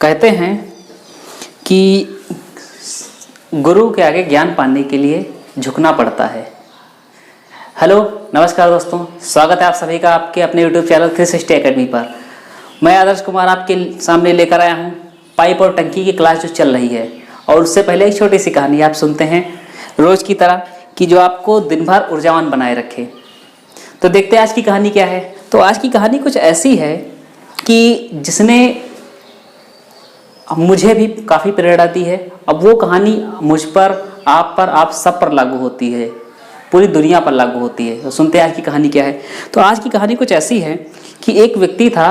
कहते हैं कि गुरु के आगे ज्ञान पाने के लिए झुकना पड़ता है। हेलो नमस्कार दोस्तों, स्वागत है आप सभी का आपके अपने यूट्यूब चैनल 360 एकेडमी पर। मैं आदर्श कुमार आपके सामने लेकर आया हूँ पाइप और टंकी की क्लास जो चल रही है। और उससे पहले एक छोटी सी कहानी आप सुनते हैं रोज़ की तरह कि जो आपको दिन भर ऊर्जावान बनाए रखे। तो देखते हैं आज की कहानी क्या है। तो आज की कहानी कुछ ऐसी है कि जिसने मुझे भी काफ़ी प्रेरणा दी है। अब वो कहानी मुझ पर, आप सब पर लागू होती है, पूरी दुनिया पर लागू होती है। तो सुनते हैं आज की कहानी क्या है। तो आज की कहानी कुछ ऐसी है कि एक व्यक्ति था,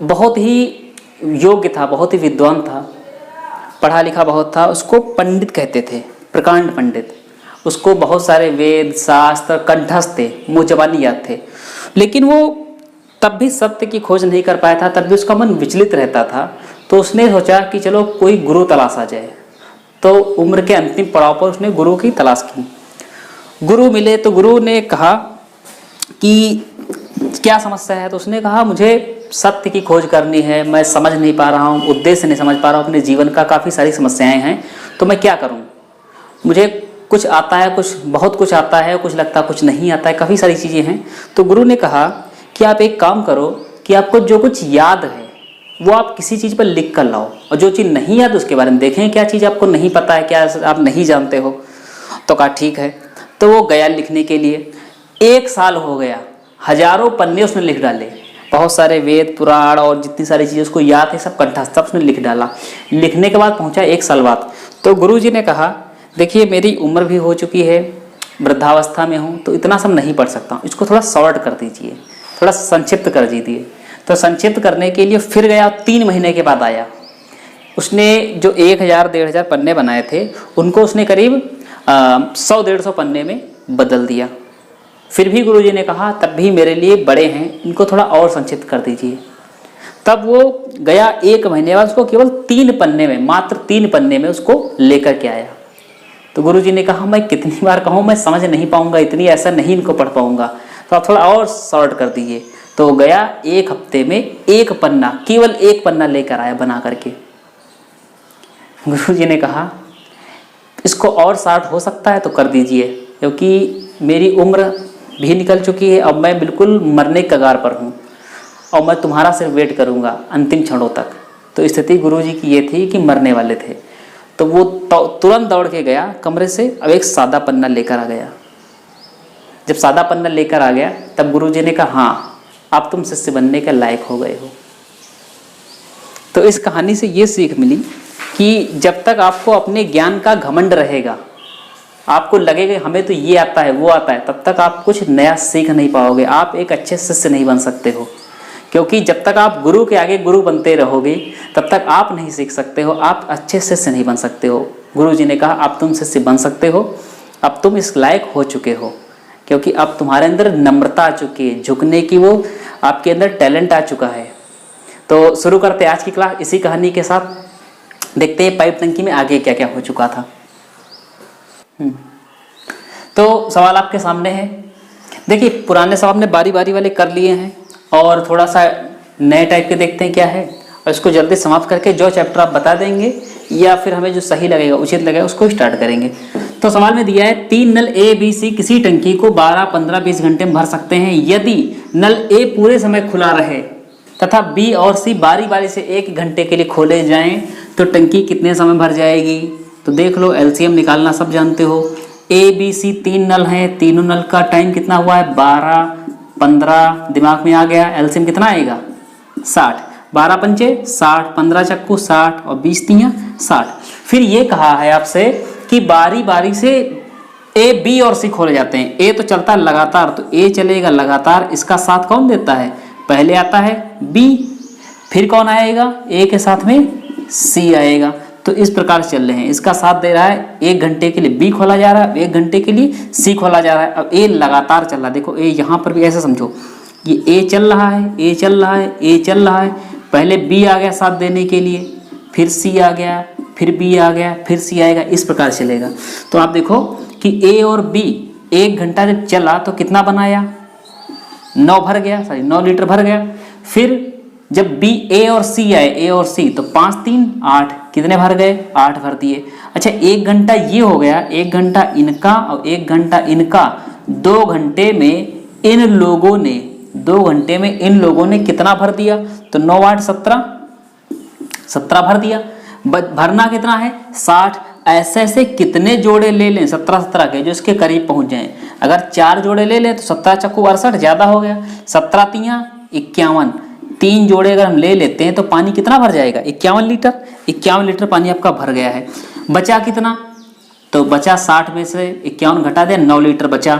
बहुत ही योग्य था, बहुत ही विद्वान था, पढ़ा लिखा बहुत था। उसको पंडित कहते थे, प्रकांड पंडित। उसको बहुत सारे वेद शास्त्र कंठस्थ थे, मुँह जबानी याद थे। लेकिन वो तब भी सत्य की खोज नहीं कर पाया था, तब भी उसका मन विचलित रहता था। तो उसने सोचा कि चलो कोई गुरु तलाशा जाए। तो उम्र के अंतिम पड़ाव पर उसने गुरु की तलाश की। गुरु मिले तो गुरु ने कहा कि क्या समस्या है। तो उसने कहा मुझे सत्य की खोज करनी है, मैं समझ नहीं पा रहा हूँ, उद्देश्य नहीं समझ पा रहा हूँ, अपने जीवन का काफ़ी सारी समस्याएं हैं, तो मैं क्या करूँ। मुझे कुछ आता है, कुछ बहुत कुछ आता है, कुछ लगता कुछ नहीं आता है, काफ़ी सारी चीज़ें हैं। तो गुरु ने कहा कि आप एक काम करो कि आपको जो कुछ याद है वो आप किसी चीज़ पर लिख कर लाओ, और जो चीज़ नहीं याद उसके बारे में देखें क्या चीज़ आपको नहीं पता है, क्या आप नहीं जानते हो। तो कहा ठीक है। तो वो गया लिखने के लिए। 1 साल हो गया, हजारों पन्ने उसने लिख डाले, बहुत सारे वेद पुराण और जितनी सारी चीज़ें उसको याद है सब कंठस्थ उसने लिख डाला। लिखने के बाद पहुंचा 1 साल बाद। तो गुरुजी ने कहा देखिए मेरी उम्र भी हो चुकी है, वृद्धावस्था में हूँ, तो इतना सब नहीं पढ़ सकता हूँ, इसको थोड़ा शॉर्ट कर दीजिए, थोड़ा संक्षिप्त कर दीजिए। तो संक्षिप्त करने के लिए फिर गया, 3 महीने के बाद आया। उसने जो 1000-1500 पन्ने बनाए थे उनको उसने करीब 100-150 पन्ने में बदल दिया। फिर भी गुरुजी ने कहा तब भी मेरे लिए बड़े हैं, इनको थोड़ा और संक्षिप्त कर दीजिए। तब वो गया 1 महीने बाद उसको केवल 3 पन्ने में, मात्र 3 पन्ने में उसको लेकर के आया। तो गुरुजी ने कहा मैं कितनी बार कहूँ, मैं समझ नहीं पाऊंगा, इतनी ऐसा नहीं इनको पढ़ पाऊंगा, तो आप थोड़ा और शॉर्ट कर दीजिए। तो वो गया 1 हफ्ते में 1 पन्ना, केवल 1 पन्ना लेकर आया बना करके। गुरुजी ने कहा इसको और शॉर्ट हो सकता है तो कर दीजिए, क्योंकि मेरी उम्र भी निकल चुकी है, अब मैं बिल्कुल मरने के कगार पर हूँ और मैं तुम्हारा सिर्फ वेट करूँगा अंतिम क्षणों तक। तो स्थिति गुरुजी की ये थी कि मरने वाले थे। तो वो तुरंत दौड़ के गया कमरे से, अब एक सादा पन्ना लेकर आ गया। जब सादा पन्ना लेकर आ गया तब गुरुजी ने कहा हाँ अब तुम शिष्य बनने के लायक हो गए हो। तो इस कहानी से ये सीख मिली कि जब तक आपको अपने ज्ञान का घमंड रहेगा, आपको लगेगा हमें तो ये आता है वो आता है, तब तक आप कुछ नया सीख नहीं पाओगे, आप एक अच्छे शिष्य नहीं बन सकते हो। क्योंकि जब तक आप गुरु के आगे गुरु बनते रहोगे तब तक आप नहीं सीख सकते हो, आप अच्छे शिष्य नहीं बन सकते हो। गुरुजी ने कहा अब तुम शिष्य बन सकते हो, अब तुम इस लायक हो चुके हो, क्योंकि अब तुम्हारे अंदर नम्रता आ चुकी है, झुकने की वो आपके अंदर टैलेंट आ चुका है। तो शुरू करते हैं आज की क्लास इसी कहानी के साथ। देखते हैं पाइप टंकी में आगे क्या क्या हो चुका था। तो सवाल आपके सामने है। देखिए पुराने सवाल हमने बारी बारी वाले कर लिए हैं और थोड़ा सा नए टाइप के देखते हैं क्या है, और इसको जल्दी समाप्त करके जो चैप्टर आप बता देंगे या फिर हमें जो सही लगेगा उचित लगेगा उसको स्टार्ट करेंगे। तो सवाल में दिया है 3 नल ए बी सी किसी टंकी को 12, 15, 20 घंटे में भर सकते हैं। यदि नल ए पूरे समय खुला रहे तथा बी और सी बारी बारी से 1 घंटे के लिए खोले जाएं तो टंकी कितने समय भर जाएगी। तो देख लो एलसीएम निकालना सब जानते हो। ए बी सी 3 नल हैं, तीनों नल का टाइम कितना हुआ है 12, 15 दिमाग में आ गया। एलसीएम कितना आएगा 60, 12 पंचे 60, 15 चक्कू 60 और 20 तियां 60। फिर ये कहा है आपसे कि बारी बारी से ए बी और सी खोले जाते हैं। ए तो चलता है लगातार, तो ए चलेगा लगातार, इसका साथ कौन देता है, पहले आता है बी, फिर कौन आएगा ए के साथ में सी आएगा। तो इस प्रकार से चल रहे हैं, इसका साथ दे रहा है 1 घंटे के लिए बी खोला जा रहा है, 1 घंटे के लिए सी खोला जा रहा है। अब ए लगातार चल रहा है, देखो ए यहाँ पर भी ऐसे समझो ये ए चल रहा है, ए चल रहा है, ए चल रहा है, पहले बी आ गया साथ देने के लिए, फिर सी आ गया, फिर बी आ गया, फिर सी आएगा, इस प्रकार चलेगा। तो आप देखो कि ए और बी 1 घंटा जब चला तो कितना बनाया 9 भर गया, 9 लीटर भर गया। फिर जब बी ए और सी आए, ए और सी, तो 5 3 8, कितने भर गए? 8 भर दिए। अच्छा 1 घंटा ये हो गया, 1 घंटा इनका और 1 घंटा इनका। 2 घंटे में इन लोगों ने, 2 घंटे में इन लोगों ने कितना भर दिया? तो 9 8 17, 17 भर दिया। भरना कितना है? 60। ऐसे ऐसे कितने जोड़े ले लें 17 17 के जो इसके करीब पहुंच जाएं। अगर 4 जोड़े ले लें तो 17 चक्कू 68, ज्यादा हो गया। 17 तियां 51, 3 जोड़े अगर हम ले लेते हैं तो पानी कितना भर जाएगा? 51 लीटर। 51 लीटर पानी आपका भर गया है। बचा कितना? तो बचा 60 में से 51 घटा दिया, 9 लीटर बचा।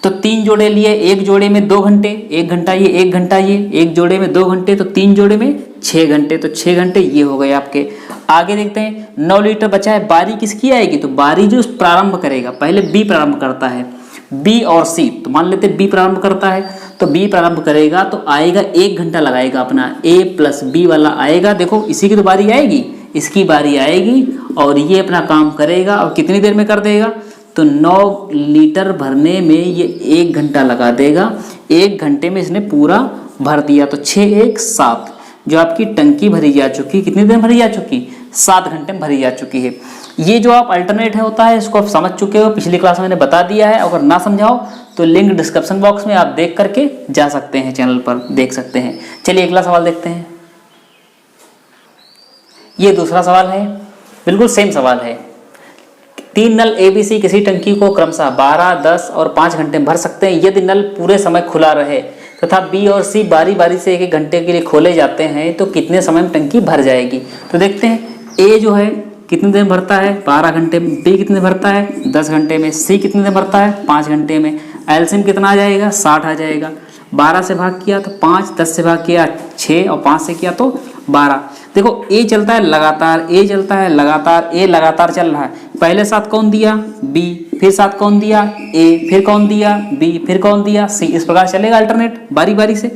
तो 3 जोड़े लिए, एक जोड़े में 2 घंटे, 1 घंटा ये 1 घंटा ये, एक जोड़े में 2 घंटे, तो 3 जोड़े में 6 घंटे, तो 6 घंटे ये हो गए आपके। आगे देखते हैं, 9 लीटर बचा है। बारी किसकी आएगी? तो बारी जो प्रारंभ करेगा, पहले बी प्रारंभ करता है, बी और सी। तो मान लेते बी प्रारंभ करता है, तो बी प्रारंभ करेगा तो आएगा 1 घंटा लगाएगा अपना, ए प्लस बी वाला आएगा। देखो इसी की तो बारी आएगी, इसकी बारी आएगी और ये अपना काम करेगा। और कितनी देर में कर देगा? तो 9 लीटर भरने में ये 1 घंटा लगा देगा। 1 घंटे में इसने पूरा भर दिया। तो 6 1 7, जो आपकी टंकी भरी जा चुकी, कितनी देर भरी जा चुकी? 7 घंटे में भरी जा चुकी है। ये जो आप अल्टरनेट है होता है, इसको आप समझ चुके हो, पिछली क्लास में मैंने बता दिया है। अगर ना समझाओ तो लिंक डिस्क्रिप्शन बॉक्स में आप देख करके जा सकते हैं, चैनल पर देख सकते हैं। चलिए अगला सवाल देखते हैं। ये दूसरा सवाल है, बिल्कुल सेम सवाल है। 3 नल ABC किसी टंकी को क्रमशः 12, 10 और 5 घंटे में भर सकते हैं यदि नल पूरे समय खुला रहे तथा B और C बारी बारी से 1-1 घंटे के लिए खोले जाते हैं तो कितने समय में टंकी भर जाएगी? तो देखते हैं, A जो है कितने देर में भरता है? 12 घंटे में। B कितने भरता है? 10 घंटे में। C कितने देर भरता है? 5 घंटे में। एलसीएम कितना आ जाएगा? 60 आ जाएगा। 12 से भाग किया तो 5, 10 से भाग किया 6 और 5 से किया तो 12। देखो A चलता है लगातार, A चलता है लगातार, A लगातार चल रहा है। पहले साथ कौन दिया? B, फिर साथ कौन दिया? A, फिर कौन दिया? B, फिर कौन दिया? C। इस प्रकार चलेगा अल्टरनेट बारी बारी से।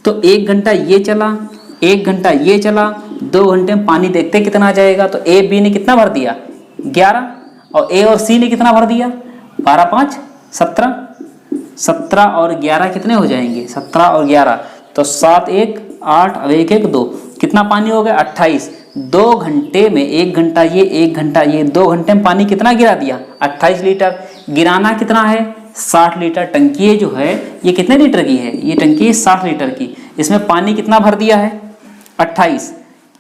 तो 1 घंटा ये चला, 1 घंटा ये चला, 2 घंटे में पानी देखते कितना आ जाएगा। तो A B ने कितना भर दिया? 11, और A और C ने कितना भर दिया? 12 5 17, 17 और 11 कितने हो जाएंगे? 17 और 11, तो 7 1 8 और 1 1 2, कितना पानी हो गया? 28। 2 घंटे में 1 घंटा ये 1 घंटा ये, 2 घंटे में पानी कितना गिरा दिया? 28 लीटर। गिराना कितना है? 60 लीटर। टंकी ये जो है ये कितने लीटर की है? ये टंकी है 60 लीटर की। इसमें पानी कितना भर दिया है? 28।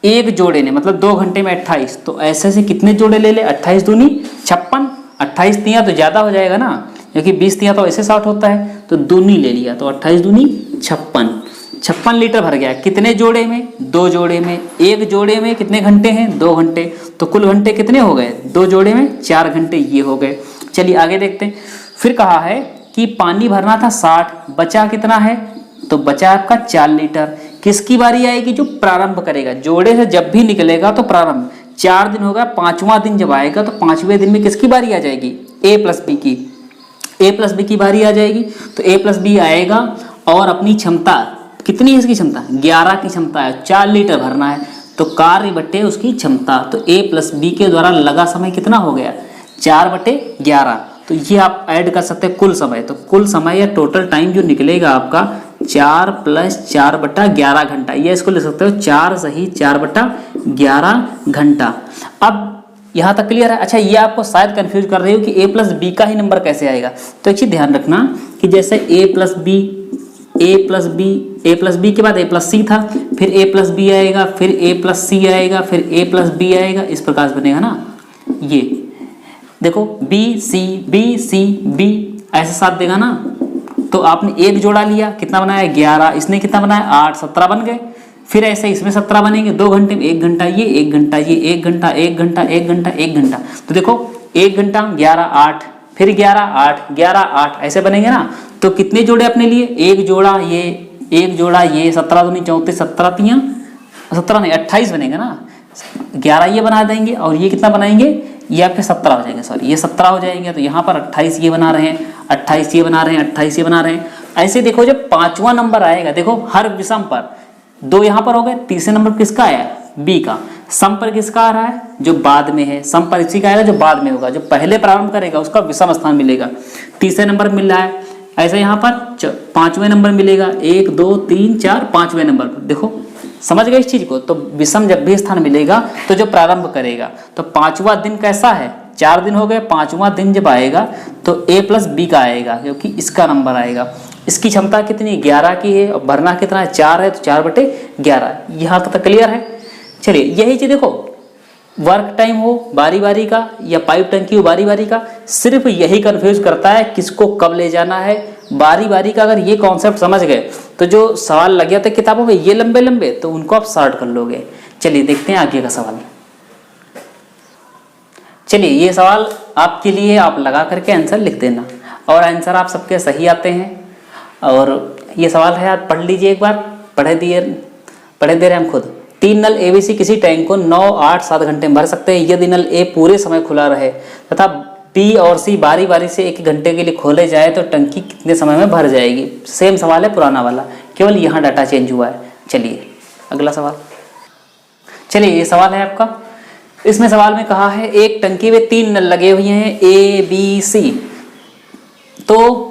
एक जोड़े ने, मतलब 2 घंटे में 28, तो ऐसे से कितने जोड़े ले ले? 28 दूनी 56, 28 तियां तो ज्यादा हो जाएगा ना, क्योंकि 20 तियां तो ऐसे 60 होता है, तो दूनी ले लिया, तो 28 दूनी 56, 56 लीटर भर गया। कितने जोड़े में? 2 जोड़े में। एक जोड़े में कितने घंटे हैं? 2 घंटे। तो कुल घंटे कितने हो गए? 2 जोड़े में 4 घंटे ये हो गए। चलिए आगे देखते हैं। फिर कहा है कि पानी भरना था 60, बचा कितना है? तो बचा आपका 4 लीटर। किसकी बारी आएगी? जो प्रारंभ करेगा, जोड़े से जब भी निकलेगा तो प्रारंभ। 4 दिन होगा, 5वां दिन जब आएगा तो 5वें दिन में किसकी बारी आ जाएगी? A प्लस B की। A प्लस B की बारी आ जाएगी। तो A प्लस B आएगा और अपनी क्षमता कितनी है? इसकी क्षमता 11 की क्षमता है, 4 लीटर भरना है, तो कार्य बटे उसकी क्षमता। तो A प्लस B के द्वारा लगा समय कितना हो गया? 4/11। तो ये आप ऐड कर सकते हैं कुल समय। तो कुल समय या टोटल टाइम जो निकलेगा आपका 4 + 4/11 घंटा। ये इसको लिख सकते हो 4 सही 4/11 घंटा। अब यहाँ तक क्लियर है? अच्छा, ये आपको शायद कंफ्यूज कर रही हो कि A प्लस B का ही नंबर कैसे आएगा। तो एक चीज ध्यान रखना कि जैसे A प्लस B के बाद A प्लस C था, फिर A प्लस B आएगा, फिर A प्लस C आएगा, फिर A प्लस B आएगा, इस प्रकार से बनेगा ना। ये देखो B C B ऐसे साथ देगा ना। तो आपने एक जोड़ा लिया, कितना बनाया? 11। इसने कितना बनाया? 8, 17 बन गए। फिर ऐसे इसमें 17 बनेंगे। 2 घंटे में 1 घंटा ये 1 घंटा ये 1 घंटा 1 घंटा 1 घंटा 1 घंटा। तो देखो 1 घंटा 11 8, फिर 11 8 11 8 ऐसे बनेंगे ना। तो कितने जोड़े अपने लिए? एक जोड़ा ये 17 दूनी 34, 17 तियां 17 नहीं 28 बनेगा ना। 11 ये बना देंगे और ये कितना बनाएंगे? ये आपके 17 हो जाएंगे, सॉरी ये 17 हो जाएंगे। तो यहाँ पर 28 ये बना रहे हैं, 28 ये बना रहे हैं, 28 ये बना रहे हैं। ऐसे देखो जब 5वां नंबर आएगा, देखो हर विषम पर 2 यहाँ पर हो गए। तीसरे नंबर किसका आया? B का। सम पर किसका आ रहा है? जो बाद में है। सम पर इसी का आएगा जो बाद में होगा। जो पहले प्रारंभ करेगा उसका विषम स्थान मिलेगा। तीसरे नंबर मिल रहा है। ऐसे यहाँ पर 5वें नंबर मिलेगा, 1 2 3 4 5वें नंबर पर देखो समझ गए इस चीज को? तो विषम जब भी स्थान मिलेगा तो जो प्रारंभ करेगा, तो पांचवा दिन कैसा है, 4 दिन हो गए, पांचवा दिन जब आएगा तो a प्लस बी का आएगा, क्योंकि इसका नंबर आएगा। इसकी क्षमता कितनी, 11 की है, और भरना कितना है, 4 है, तो 4/11। यहाँ तक क्लियर है? चलिए यही चीज देखो, वर्क टाइम हो बारी बारी का या पाइप टंकी हो बारी बारी का, सिर्फ यही कंफ्यूज करता है किसको कब ले जाना है, बारी बारी का। अगर ये कॉन्सेप्ट समझ गए तो जो सवाल लग जाते किताबों में ये लंबे लंबे, तो उनको आप सॉर्ट कर लोगे। चलिए देखते हैं आगे का सवाल। चलिए ये सवाल आपके लिए, आप लगा करके आंसर लिख देना, और आंसर आप सबके सही आते हैं। और ये सवाल है, आप पढ़ लीजिए एक बार, पढ़े दे रहे हम खुद। 3 नल एबीसी किसी टैंक को 9, 8, 7 घंटे में भर सकते हैं यदि नल ए पूरे समय खुला रहे तथा बी और सी बारी बारी से 1 घंटे के लिए खोले जाए तो टंकी कितने समय में भर जाएगी। सेम सवाल है पुराना वाला, केवल यहाँ डाटा चेंज हुआ है। चलिए अगला सवाल। चलिए ये सवाल है आपका, इसमें सवाल में कहा है एक टंकी में 3 नल लगे हुए हैं ए बी सी, तो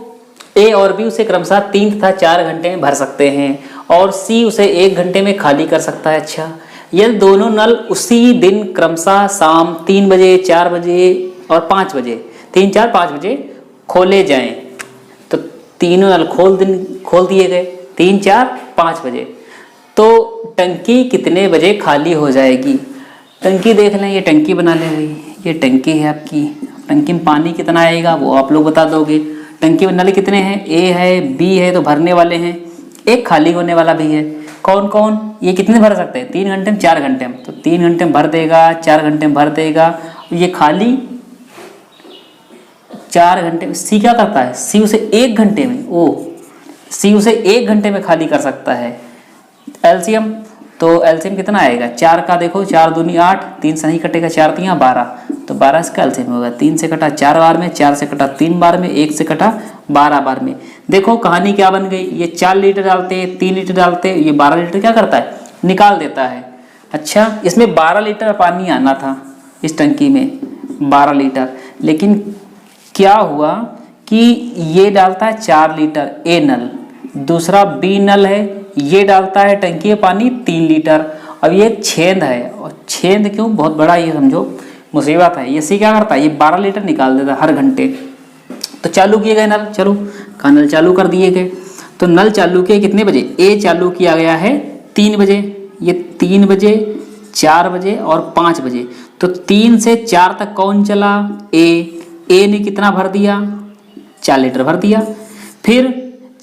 ए और बी उसे क्रमशः 3 तथा 4 घंटे में भर सकते हैं और सी उसे 1 घंटे में खाली कर सकता है। अच्छा, यदि दोनों नल उसी दिन क्रमशः शाम 3 बजे, 4 बजे और 5 बजे, 3, 4, 5 बजे खोले जाएं, तो तीनों नल खोल दिए गए 3, 4, 5 बजे, तो टंकी कितने बजे खाली हो जाएगी। टंकी देख लें, ये टंकी बना लें भाई, ये टंकी है आपकी, टंकी में पानी कितना आएगा वो आप लोग बता दोगे। टंकी में नल कितने हैं, ए है, बी है, तो भरने वाले हैं, एक खाली होने वाला भी है। कौन कौन, ये कितने भर सकते हैं, 3 घंटे में, 4 घंटे में, तो 3 घंटे में भर देगा, 4 घंटे में भर देगा, ये खाली 4 घंटे में। सी क्या करता है, सी उसे 1 घंटे में, सी उसे 1 घंटे में खाली कर सकता है। एलसीएम, तो एलसीएम कितना आएगा, 4 का देखो, 4 दूनी 8, 3 सही कटेगा, 4 3 12, तो 12 इसका एलसीएम होगा। 3 से कटा 4 बार में, 4 से कटा 3 बार में, 1 से कटा 12 बार में। देखो कहानी क्या बन गई, ये 4 लीटर डालते हैं, 3 लीटर डालते हैं, ये 12 लीटर क्या करता है, निकाल देता है। अच्छा, इसमें 12 लीटर पानी आना था इस टंकी में, 12 लीटर, लेकिन क्या हुआ कि ये डालता है 4 लीटर ए नल, दूसरा बी नल है, ये डालता है टंकी में पानी 3 लीटर। अब ये छेद है, और छेद क्यों, बहुत बड़ा ये समझो मुसीबत है। ये सी क्या करता है, ये 12 लीटर निकाल देता है हर घंटे। तो चालू किए गए नल, चलो का नल चालू कर दिए गए, तो नल चालू किए कितने बजे, ए चालू किया गया है 3 बजे, ये 3 बजे, 4 बजे और 5 बजे, तो 3 से 4 तक कौन चला, ए ने कितना भर दिया, 4 लीटर भर दिया। फिर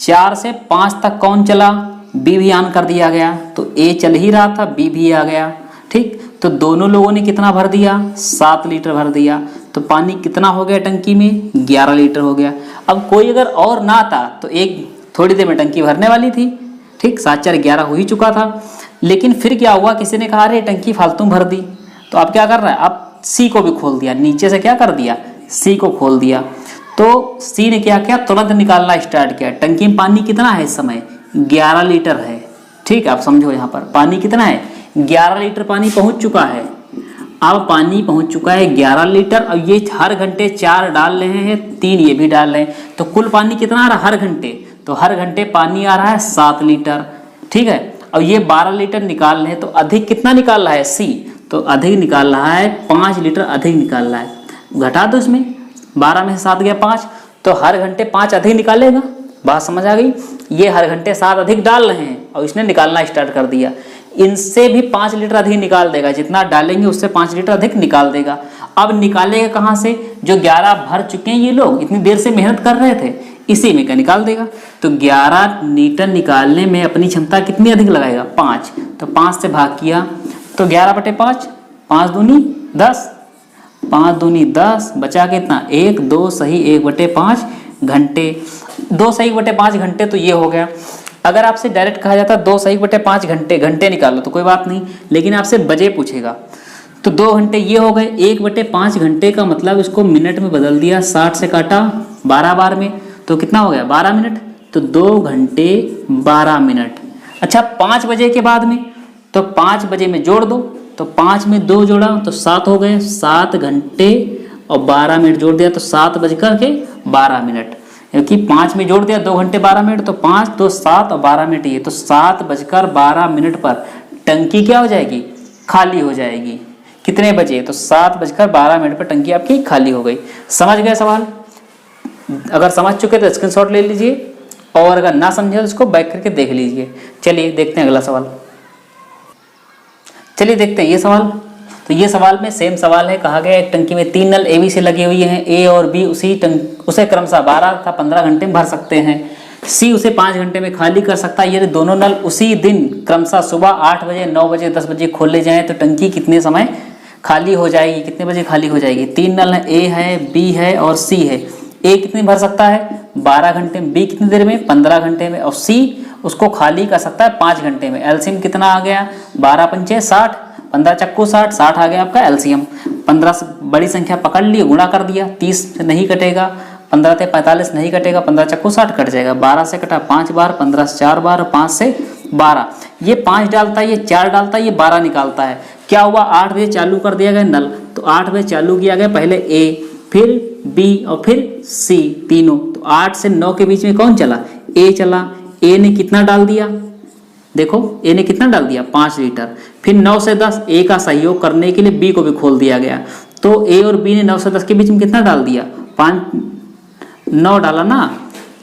4 से 5 तक कौन चला, बी भी ऑन कर दिया गया, तो ए चल ही रहा था, बी भी आ गया, ठीक। तो दोनों लोगों ने कितना भर दिया, 7 लीटर भर दिया, तो पानी कितना हो गया टंकी में, 11 लीटर हो गया। अब कोई अगर और ना आता तो एक थोड़ी देर में टंकी भरने वाली थी, ठीक, 7 4 11 हो ही चुका था। लेकिन फिर क्या हुआ, किसी ने कहा अरे टंकी फालतू भर दी, तो अब क्या कर रहा है, अब सी को भी खोल दिया, नीचे से क्या कर दिया, सी को खोल दिया। तो सी ने क्या किया, तुरंत निकालना स्टार्ट किया। टंकी में पानी कितना है इस समय, 11 लीटर है, ठीक है। आप समझो यहाँ पर पानी कितना है, 11 लीटर पानी पहुंच चुका है। अब पानी पहुंच चुका है 11 लीटर, अब ये हर घंटे 4 डाल रहे हैं, 3 ये भी डाल रहे हैं, तो कुल पानी कितना आ रहा है हर घंटे, तो हर घंटे पानी आ रहा है 7 लीटर, ठीक है। अब ये 12 लीटर निकाल रहे हैं, तो अधिक कितना निकाल रहा है सी, तो अधिक निकाल रहा है 5 लीटर अधिक निकाल रहा है। घटा दो इसमें, 12 में से 7 गया 5, तो हर घंटे 5 अधिक निकालेगा। बात समझ आ गई, ये हर घंटे 7 अधिक डाल रहे हैं और इसने निकालना स्टार्ट कर दिया। इनसे भी 5 लीटर अधिक निकाल देगा, जितना डालेंगे उससे 5 लीटर अधिक निकाल देगा। अब निकालेगा कहाँ से, जो 11 भर चुके हैं ये लोग, इतनी देर से मेहनत कर रहे थे, इसी में का निकाल देगा। तो 11 लीटर निकालने में अपनी क्षमता कितनी अधिक लगाएगा, 5, तो 5 से भाग किया तो 11/5, 5 दूनी 10, 5 दूनी 10, बचा कितना 1, 2 सही 1/5 घंटे, 2 सही 1/5 घंटे, तो ये हो गया। अगर आपसे डायरेक्ट कहा जाता 2 सही 1/5 घंटे, घंटे निकालो तो कोई बात नहीं, लेकिन आपसे बजे पूछेगा तो 2 घंटे ये हो गए, 1/5 घंटे का मतलब इसको मिनट में बदल दिया, 60 से काटा 12 बार में, तो कितना हो गया 12 मिनट, तो 2 घंटे 12 मिनट। अच्छा 5 बजे के बाद में, तो 5 बजे में जोड़ दो, तो 5 में 2 जोड़ा तो 7 हो गए, 7 घंटे और 12 मिनट जोड़ दिया तो 7:12, क्योंकि 5 में जोड़ दिया 2 घंटे 12 मिनट, तो 5 2 7 और 12 मिनट, ये तो 7:12 पर टंकी क्या हो जाएगी, खाली हो जाएगी। कितने बजे, तो 7:12 पर टंकी आपकी खाली हो गई। समझ गए सवाल? अगर समझ चुके तो स्क्रीनशॉट ले लीजिए, और अगर ना समझे तो इसको बैक करके देख लीजिए। चलिए देखते हैं अगला सवाल। चलिए देखते हैं ये सवाल। तो ये सवाल में सेम सवाल है, कहा गया एक टंकी में 3 नल ए बी से लगे हुए हैं। ए और बी उसे क्रमशः 12 तथा 15 घंटे में भर सकते हैं। सी उसे 5 घंटे में खाली कर सकता है। यदि दोनों नल उसी दिन क्रमशः सुबह 8 बजे, 9 बजे, 10 बजे खोले जाएं तो टंकी कितने समय खाली हो जाएगी, कितने बजे खाली हो जाएगी? 3 नल है, ए है, बी है और सी है। ए कितने भर सकता है? 12 घंटे में। बी कितनी देर में? 15 घंटे में। और सी उसको खाली कर सकता है 5 घंटे में। एलसीएम कितना आ गया? 12 पंचे 60, 15 चक्कू 60, 60 आ गया आपका एलसीएम। 15 से बड़ी संख्या पकड़ ली, गुणा कर दिया, 30 से नहीं कटेगा, 15 से 45 नहीं कटेगा, 15 चक्कू 60 कट जाएगा। 12 से कटा 5 बार, 15 से 4 बार, 5 से 12। ये 5 डालता है, ये 4 डालता है, ये 12 निकालता है। क्या हुआ? 8 बजे चालू कर दिया गया नल, तो 8 बजे चालू किया गया, पहले ए, फिर बी और फिर सी, तीनों। तो 8 से 9 के बीच में कौन चला? ए चला। ए ने कितना डाल दिया? देखो ए ने कितना डाल दिया? 5 लीटर। फिर 9 से 10, ए का सहयोग करने के लिए बी को भी खोल दिया गया। तो ए और बी ने 9 से 10 के बीच में कितना डाल दिया? 9 डाला ना,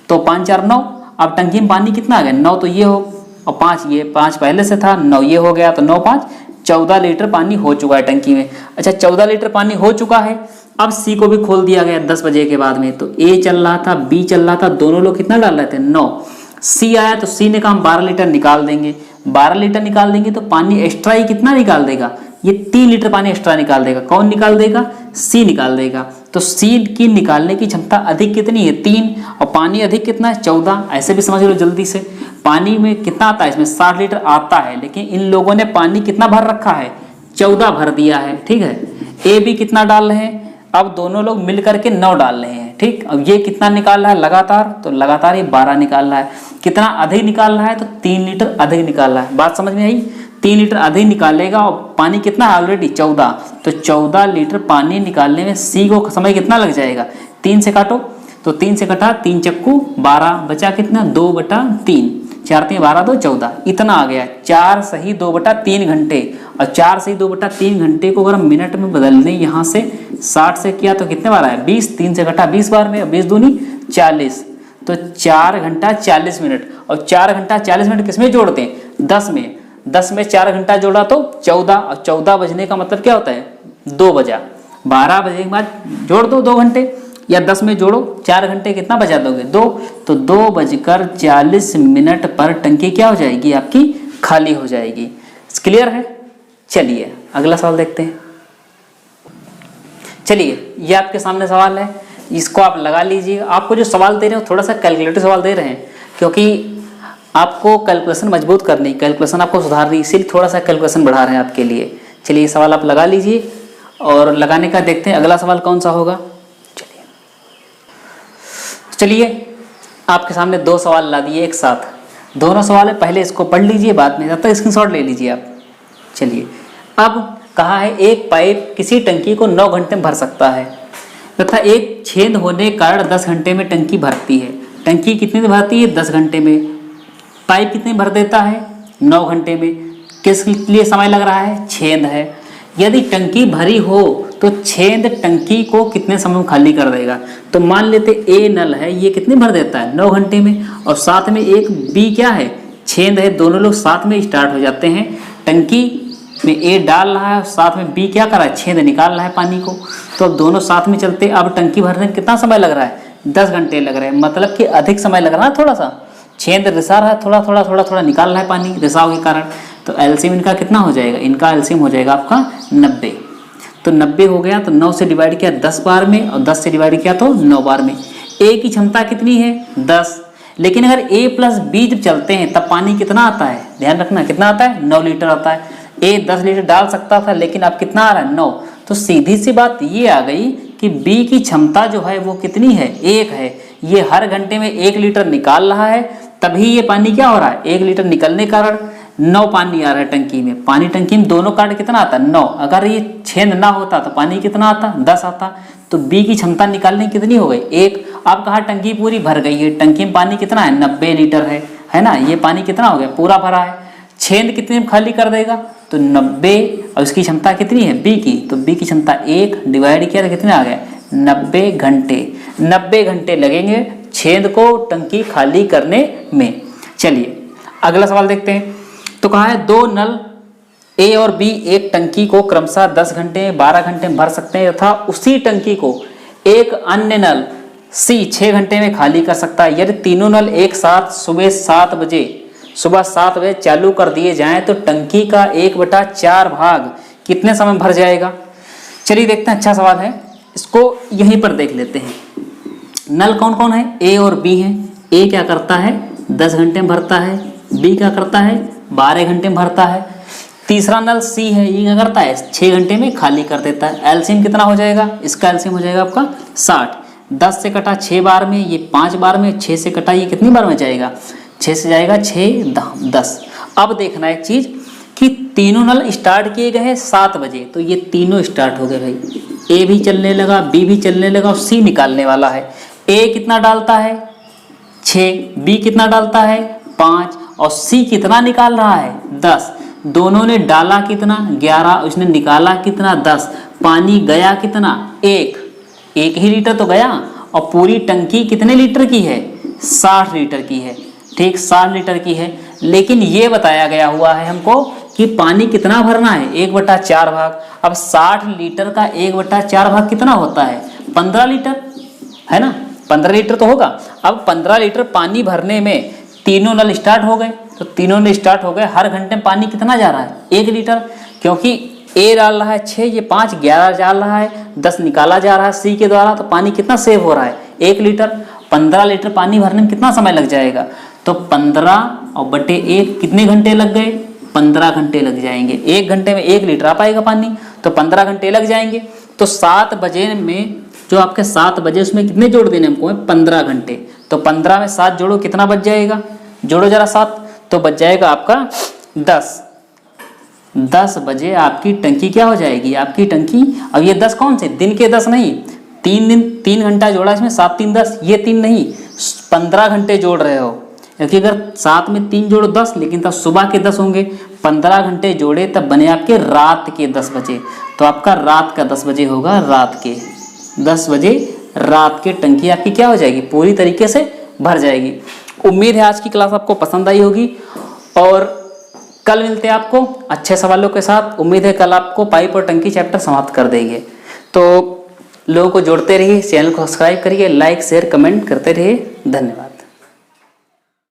तो 5 4 9। अब टंकी में पानी कितना आ गया? 9 तो ये हो, और 5 ये, 5 पहले से था, 9 ये हो गया, तो 9 5 14 लीटर पानी हो चुका है टंकी में। अच्छा 14 लीटर पानी हो चुका है। अब सी को भी खोल दिया गया 10 बजे के बाद में। तो ए चल रहा था, बी चल रहा था, दोनों लोग कितना डाल रहे थे? 9। सी आया तो सी ने कहा हम 12 लीटर निकाल देंगे। 12 लीटर निकाल देंगे तो पानी एक्स्ट्रा ही कितना निकाल देगा? ये 3 लीटर पानी एक्स्ट्रा निकाल देगा। कौन निकाल देगा? सी निकाल देगा। तो सी की निकालने की क्षमता अधिक कितनी है? 3, और पानी अधिक कितना है? 14। ऐसे भी समझ लो जल्दी से। पानी में कितना आता है? इसमें 60 लीटर आता है, लेकिन इन लोगों ने पानी कितना भर रखा है? 14 भर दिया है। ठीक है। ए बी कितना डाल रहे हैं? अब दोनों लोग मिल करके 9 डाल रहे हैं। ठीक, अब ये कितना निकाल रहा है लगातार? तो लगातार ये 12 निकाल रहा है। कितना अधिक निकाल रहा है? तो 3 लीटर अधिक निकाल रहा है। बात समझ में आई? 3 लीटर अधिक निकालेगा, और पानी कितना है ऑलरेडी? 14। तो 14 लीटर पानी निकालने में सी को समय कितना लग जाएगा? 3 से काटो, तो 3 से कटा, 3 चक्कू 12, बचा कितना? 2/3। 4 3 12 2 14, इतना आ गया। 4 सही 2/3 घंटे। और 4 सही 2/3 घंटे को अगर हम मिनट में बदल दें, यहाँ से 60 से किया तो कितने बार आया? 20। 3 से घटा 20 बार में, 20 दूनी 40। तो 4 घंटा 40 मिनट। और 4 घंटा 40 मिनट किसमें जोड़ते हैं? 10 में। 10 में 4 घंटा जोड़ा तो 14, और 14 बजने का मतलब क्या होता है? 2 बजा। 12 बजे के बाद जोड़ दो 2 घंटे, या 10 में जोड़ो 4 घंटे, कितना बजा दोगे? 2। तो 2:40 पर टंकी क्या हो जाएगी आपकी? खाली हो जाएगी। क्लियर है? चलिए अगला सवाल देखते हैं। चलिए ये आपके सामने सवाल है, इसको आप लगा लीजिए। आपको जो सवाल दे रहे हैं थोड़ा सा कैलकुलेटिव सवाल दे रहे हैं, क्योंकि आपको कैलकुलेशन मजबूत करनी, कैलकुलेशन आपको सुधारनी, इसीलिए थोड़ा सा कैलकुलेशन बढ़ा रहे हैं आपके लिए। चलिए ये सवाल आप लगा लीजिए, और लगाने का देखते हैं अगला सवाल कौन सा होगा। चलिए आपके सामने 2 सवाल ला दिए एक साथ। दोनों सवाल है, पहले इसको पढ़ लीजिए, बाद में तब तक स्क्रीनशॉट ले लीजिए आप। चलिए अब कहा है एक पाइप किसी टंकी को 9 घंटे में भर सकता है, तथा एक छेद होने के कारण 10 घंटे में टंकी भरती है। टंकी कितने में भरती है? 10 घंटे में। पाइप कितने भर देता है? 9 घंटे में। किस लिए समय लग रहा है? छेद है। यदि टंकी भरी हो तो छेद टंकी को कितने समय में खाली कर देगा? तो मान लेते ए नल है, ये कितने भर देता है? 9 घंटे में। और साथ में एक बी क्या है? छेद है। दोनों लोग साथ में स्टार्ट हो जाते हैं। टंकी में ए डाल रहा है और साथ में बी क्या कर रहा है? छेद निकाल रहा है पानी को। तो अब दोनों साथ में चलते, अब टंकी भरने में कितना समय लग रहा है? 10 घंटे लग रहे हैं। मतलब कि अधिक समय लग रहा है थोड़ा सा। छेद रिसा रहा है, थोड़ा थोड़ा थोड़ा थोड़ा निकाल रहा है पानी रिसाव के कारण। तो एलसीएम इनका कितना हो जाएगा? इनका एलसीएम हो जाएगा आपका 90। तो 90 हो गया, तो 9 से डिवाइड किया 10 बार में, और 10 से डिवाइड किया तो 9 बार में। ए की क्षमता कितनी है? 10। लेकिन अगर ए प्लस बी जब चलते हैं तब पानी कितना आता है? ध्यान रखना कितना आता है? 9 लीटर आता है। ए 10 लीटर डाल सकता था, लेकिन अब कितना आ रहा है? 9। तो सीधी सी बात ये आ गई कि बी की क्षमता जो है वो कितनी है? 1 है। ये हर घंटे में 1 लीटर निकाल रहा है, तभी ये पानी क्या हो रहा है? 1 लीटर निकलने के कारण 9 पानी आ रहा है टंकी में। पानी टंकी में दोनों काट कितना आता है? 9। अगर ये छेद ना होता तो पानी कितना आता? 10 आता। तो बी की क्षमता निकालने कितनी हो गई? 1। अब कहा टंकी पूरी भर गई है। टंकी में पानी कितना है? 90 लीटर है ना? ये पानी कितना हो गया? पूरा भरा है। छेद कितने में खाली कर देगा, तो 90, और इसकी क्षमता कितनी है बी की, तो बी की क्षमता 1 डिवाइड किया तो कितने आ गए 90 घंटे। 90 घंटे लगेंगे छेद को टंकी खाली करने में। चलिए अगला सवाल देखते हैं। तो कहा है दो नल ए और बी एक टंकी को क्रमशः 10 घंटे 12 घंटे में भर सकते हैं तथा उसी टंकी को एक अन्य नल सी 6 घंटे में खाली कर सकता है। यदि तीनों नल एक साथ सुबह 7 बजे चालू कर दिए जाएं तो टंकी का 1/4 भाग कितने समय भर जाएगा। चलिए देखते हैं, अच्छा सवाल है, इसको यहीं पर देख लेते हैं। नल कौन कौन है, ए और बी है। ए क्या करता है 10 घंटे में भरता है, बी क्या करता है 12 घंटे में भरता है। तीसरा नल सी है, ये क्या करता है 6 घंटे में खाली कर देता है। एलसीएम कितना हो जाएगा, इसका एलसीएम हो जाएगा आपका 60। 10 से कटा 6 बार में, ये 5 बार में, 6 से कटा ये कितनी बार में जाएगा 6 से जाएगा 6 10। अब देखना एक चीज कि तीनों नल स्टार्ट किए गए हैं 7 बजे, तो ये तीनों स्टार्ट हो गए भाई। ए भी चलने लगा, बी भी चलने लगा और सी निकालने वाला है। ए कितना डालता है 6, बी कितना डालता है 5 और सी कितना निकाल रहा है 10। दोनों ने डाला कितना 11, उसने निकाला कितना 10। पानी गया कितना 1 ही लीटर तो गया, और पूरी टंकी कितने लीटर की है 60 लीटर की है। ठीक 60 लीटर की है, लेकिन ये बताया गया हुआ है हमको कि पानी कितना भरना है 1/4 भाग। अब 60 लीटर का 1/4 भाग कितना होता है 15 लीटर, है ना, 15 लीटर तो होगा। अब 15 लीटर पानी भरने में तीनों नल स्टार्ट हो गए, तो तीनों नल स्टार्ट हो गए। हर घंटे में पानी कितना जा रहा है 1 लीटर, क्योंकि ए डाल रहा है 6, ये 5, 11 डाल रहा है, 10 निकाला जा रहा है सी के द्वारा, तो पानी कितना सेव हो रहा है 1 लीटर। 15 लीटर पानी भरने में कितना समय लग जाएगा, तो 15 और बटे 1 कितने घंटे लग गए 15 घंटे लग जाएंगे। 1 घंटे में 1 लीटर आ पाएगा पानी, तो 15 घंटे लग जाएंगे। तो 7 बजे में जो आपके 7 बजे उसमें कितने जोड़ देने हमको 15 घंटे, तो 15 में 7 जोड़ो कितना बच जाएगा, जोड़ो जरा 7, तो बच जाएगा आपका 10। 10 बजे आपकी टंकी क्या हो जाएगी, आपकी टंकी। अब ये 10 कौन से दिन के 10 नहीं, 3 घंटा जोड़ा इसमें, 7 3 10, ये 3 नहीं 15 घंटे जोड़ रहे हो, क्योंकि अगर 7 में 3 जोड़ो 10, लेकिन तब सुबह के 10 होंगे। 15 घंटे जोड़े तब बने आपके रात के 10 बजे, तो आपका रात का 10 बजे होगा, रात के 10 बजे रात के टंकी आपकी क्या हो जाएगी पूरी तरीके से भर जाएगी। उम्मीद है आज की क्लास आपको पसंद आई होगी, और कल मिलते हैं आपको अच्छे सवालों के साथ। उम्मीद है कल आपको पाइप और टंकी चैप्टर समाप्त कर देंगे। तो लोगों को जोड़ते रहिए, चैनल को सब्सक्राइब करिए, लाइक शेयर कमेंट करते रहिए। धन्यवाद।